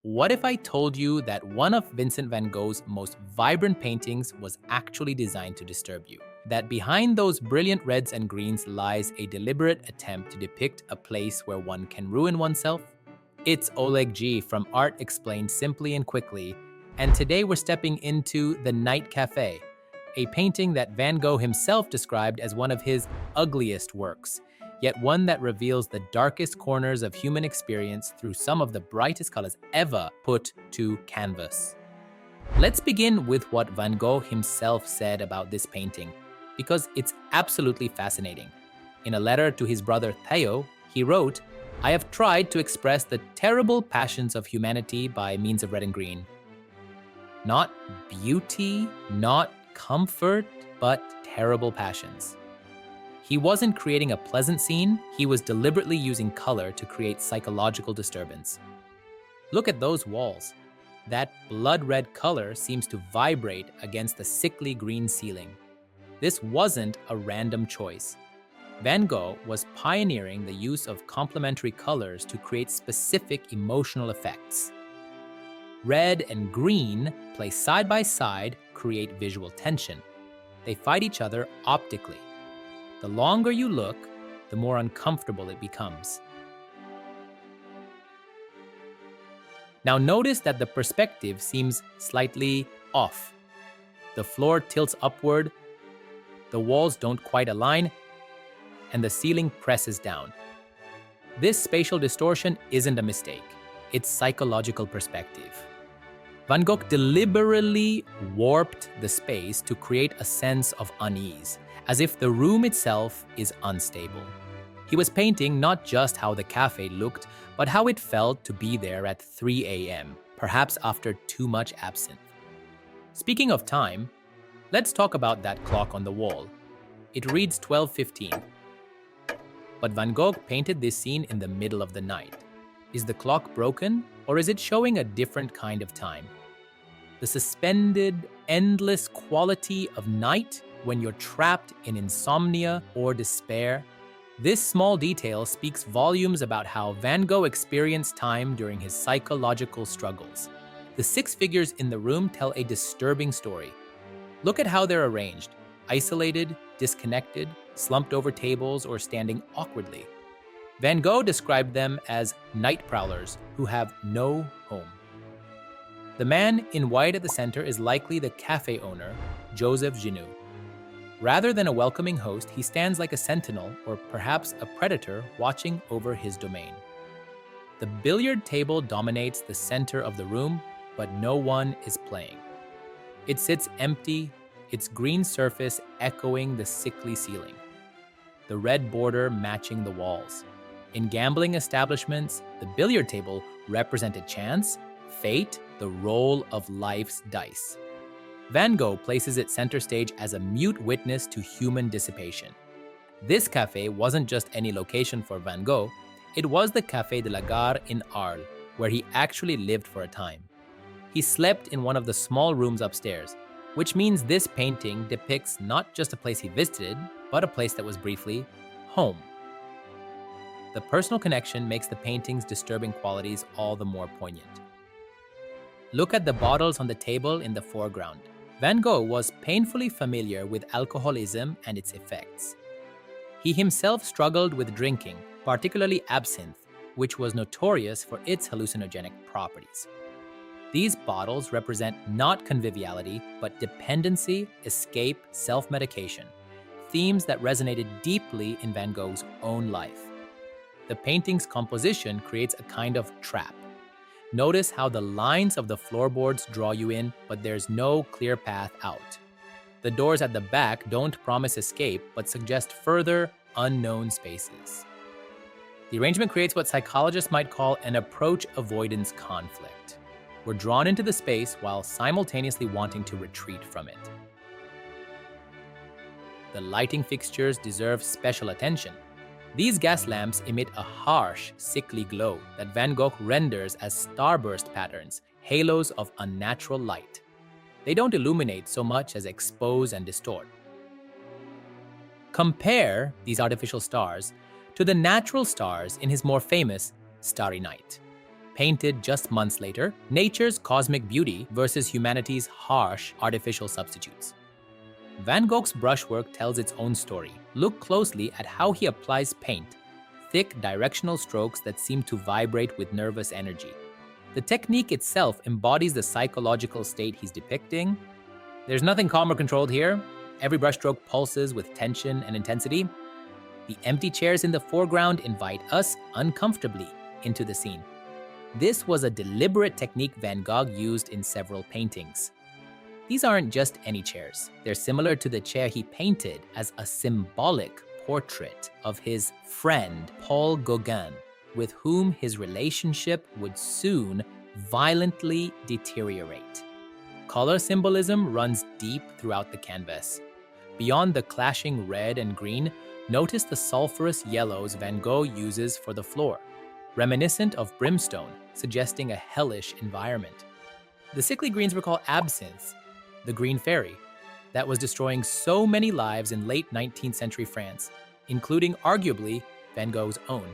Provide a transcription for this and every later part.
What if I told you that one of Vincent van Gogh's most vibrant paintings was actually designed to disturb you? That behind those brilliant reds and greens lies a deliberate attempt to depict a place where one can ruin oneself? It's Oleg G from Art Explained Simply and Quickly, and today we're stepping into The Night Café, a painting that Van Gogh himself described as one of his ugliest works, yet one that reveals the darkest corners of human experience through some of the brightest colors ever put to canvas. Let's begin with what Van Gogh himself said about this painting, because it's absolutely fascinating. In a letter to his brother Theo, he wrote, "I have tried to express the terrible passions of humanity by means of red and green. Not beauty, not comfort, but terrible passions." He wasn't creating a pleasant scene, he was deliberately using color to create psychological disturbance. Look at those walls. That blood red color seems to vibrate against the sickly green ceiling. This wasn't a random choice. Van Gogh was pioneering the use of complementary colors to create specific emotional effects. Red and green, placed side by side, create visual tension. They fight each other optically. The longer you look, the more uncomfortable it becomes. Now notice that the perspective seems slightly off. The floor tilts upward, the walls don't quite align, and the ceiling presses down. This spatial distortion isn't a mistake, it's psychological perspective. Van Gogh deliberately warped the space to create a sense of unease, as if the room itself is unstable. He was painting not just how the cafe looked, but how it felt to be there at 3 a.m., perhaps after too much absinthe. Speaking of time, let's talk about that clock on the wall. It reads 12:15. But Van Gogh painted this scene in the middle of the night. Is the clock broken, or is it showing a different kind of time? The suspended, endless quality of night when you're trapped in insomnia or despair. This small detail speaks volumes about how Van Gogh experienced time during his psychological struggles. The six figures in the room tell a disturbing story. Look at how they're arranged: isolated, disconnected, slumped over tables, or standing awkwardly. Van Gogh described them as night prowlers who have no home. The man in white at the center is likely the cafe owner, Joseph Ginu. Rather than a welcoming host, he stands like a sentinel or perhaps a predator watching over his domain. The billiard table dominates the center of the room, but no one is playing. It sits empty, its green surface echoing the sickly ceiling, the red border matching the walls. In gambling establishments, the billiard table represented chance, fate, the roll of life's dice. Van Gogh places it center stage as a mute witness to human dissipation. This cafe wasn't just any location for Van Gogh, it was the Café de la Gare in Arles, where he actually lived for a time. He slept in one of the small rooms upstairs, which means this painting depicts not just a place he visited, but a place that was briefly home. The personal connection makes the painting's disturbing qualities all the more poignant. Look at the bottles on the table in the foreground. Van Gogh was painfully familiar with alcoholism and its effects. He himself struggled with drinking, particularly absinthe, which was notorious for its hallucinogenic properties. These bottles represent not conviviality, but dependency, escape, self-medication, themes that resonated deeply in Van Gogh's own life. The painting's composition creates a kind of trap. Notice how the lines of the floorboards draw you in, but there's no clear path out. The doors at the back don't promise escape, but suggest further, unknown spaces. The arrangement creates what psychologists might call an approach-avoidance conflict. We're drawn into the space while simultaneously wanting to retreat from it. The lighting fixtures deserve special attention. These gas lamps emit a harsh, sickly glow that Van Gogh renders as starburst patterns, halos of unnatural light. They don't illuminate so much as expose and distort. Compare these artificial stars to the natural stars in his more famous Starry Night. painted just months later, nature's cosmic beauty versus humanity's harsh artificial substitutes. Van Gogh's brushwork tells its own story. Look closely at how he applies paint, thick directional strokes that seem to vibrate with nervous energy. The technique itself embodies the psychological state he's depicting. There's nothing calm or controlled here. Every brushstroke pulses with tension and intensity. The empty chairs in the foreground invite us uncomfortably into the scene. This was a deliberate technique Van Gogh used in several paintings. These aren't just any chairs. They're similar to the chair he painted as a symbolic portrait of his friend Paul Gauguin, with whom his relationship would soon violently deteriorate. Color symbolism runs deep throughout the canvas. Beyond the clashing red and green, notice the sulfurous yellows Van Gogh uses for the floor, reminiscent of brimstone, suggesting a hellish environment. The sickly greens recall absinthe, the green fairy, that was destroying so many lives in late 19th century France, including arguably Van Gogh's own.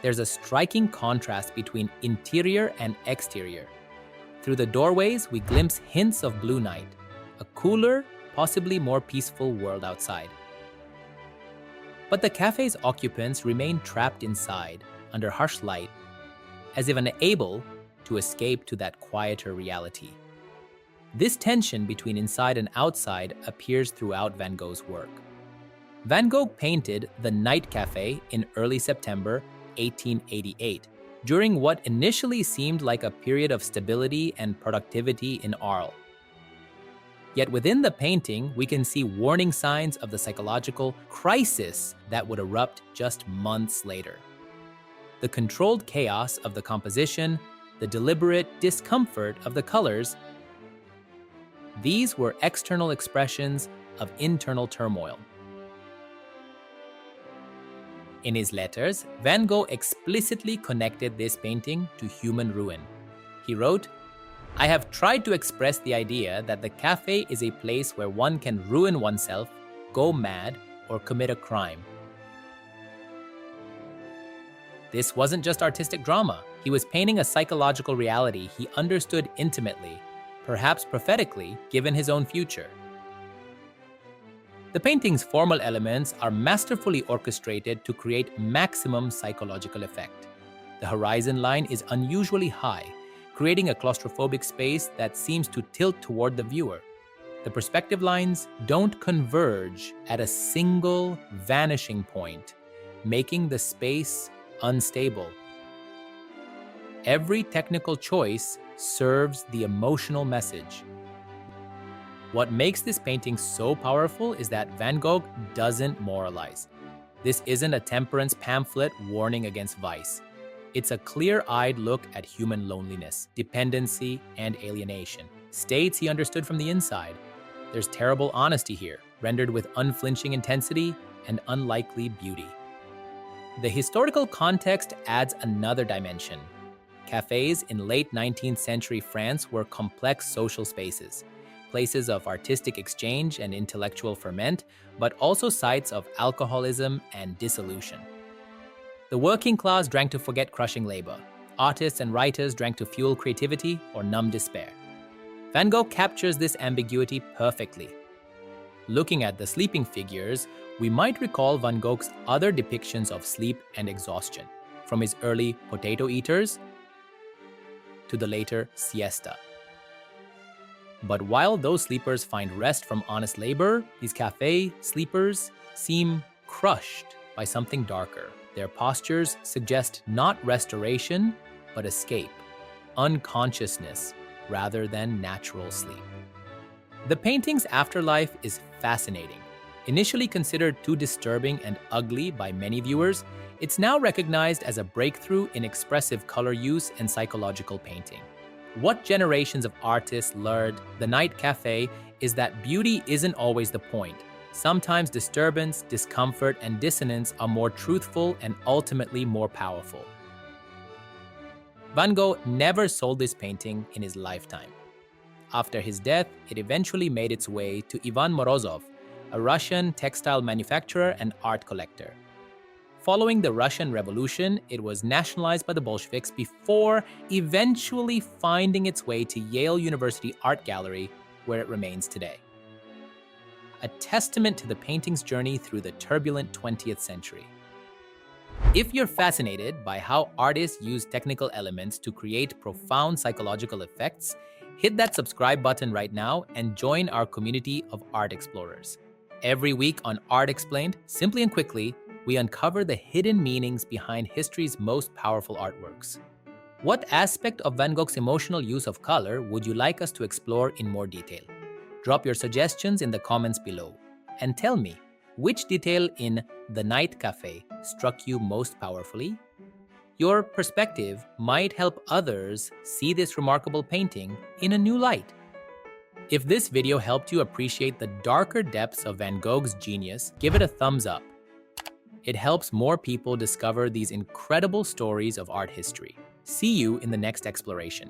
There's a striking contrast between interior and exterior. Through the doorways, we glimpse hints of blue night, a cooler, possibly more peaceful world outside. But the cafe's occupants remain trapped inside, under harsh light, as if unable to escape to that quieter reality. This tension between inside and outside appears throughout Van Gogh's work. Van Gogh painted the Night Café in early September 1888, during what initially seemed like a period of stability and productivity in Arles. Yet within the painting, we can see warning signs of the psychological crisis that would erupt just months later. The controlled chaos of the composition, the deliberate discomfort of the colors, these were external expressions of internal turmoil. In his letters, Van Gogh explicitly connected this painting to human ruin. He wrote, "I have tried to express the idea that the cafe is a place where one can ruin oneself, go mad, or commit a crime." This wasn't just artistic drama. He was painting a psychological reality he understood intimately, perhaps prophetically, given his own future. The painting's formal elements are masterfully orchestrated to create maximum psychological effect. The horizon line is unusually high, creating a claustrophobic space that seems to tilt toward the viewer. The perspective lines don't converge at a single vanishing point, making the space unstable. Every technical choice serves the emotional message. What makes this painting so powerful is that Van Gogh doesn't moralize. This isn't a temperance pamphlet warning against vice. It's a clear-eyed look at human loneliness, dependency, and alienation. States he understood from the inside. There's terrible honesty here, rendered with unflinching intensity and unlikely beauty. The historical context adds another dimension. Cafes in late 19th century France were complex social spaces, places of artistic exchange and intellectual ferment, but also sites of alcoholism and dissolution. The working class drank to forget crushing labor. Artists and writers drank to fuel creativity or numb despair. Van Gogh captures this ambiguity perfectly. Looking at the sleeping figures, we might recall Van Gogh's other depictions of sleep and exhaustion, from his early potato eaters to the later siesta. But while those sleepers find rest from honest labor, these cafe sleepers seem crushed by something darker. Their postures suggest not restoration, but escape, unconsciousness, rather than natural sleep. The painting's afterlife is fascinating. Initially considered too disturbing and ugly by many viewers, it's now recognized as a breakthrough in expressive color use and psychological painting. What generations of artists learned the Night Café is that beauty isn't always the point. Sometimes disturbance, discomfort, and dissonance are more truthful and ultimately more powerful. Van Gogh never sold this painting in his lifetime. After his death, it eventually made its way to Ivan Morozov, a Russian textile manufacturer and art collector. Following the Russian Revolution, it was nationalized by the Bolsheviks before eventually finding its way to Yale University Art Gallery, where it remains today. A testament to the painting's journey through the turbulent 20th century. If you're fascinated by how artists use technical elements to create profound psychological effects, hit that subscribe button right now and join our community of art explorers. Every week on Art Explained, simply and quickly, we uncover the hidden meanings behind history's most powerful artworks. What aspect of Van Gogh's emotional use of color would you like us to explore in more detail? Drop your suggestions in the comments below. And tell me, which detail in The Night Café struck you most powerfully? Your perspective might help others see this remarkable painting in a new light. If this video helped you appreciate the darker depths of Van Gogh's genius, give it a thumbs up. It helps more people discover these incredible stories of art history. See you in the next exploration.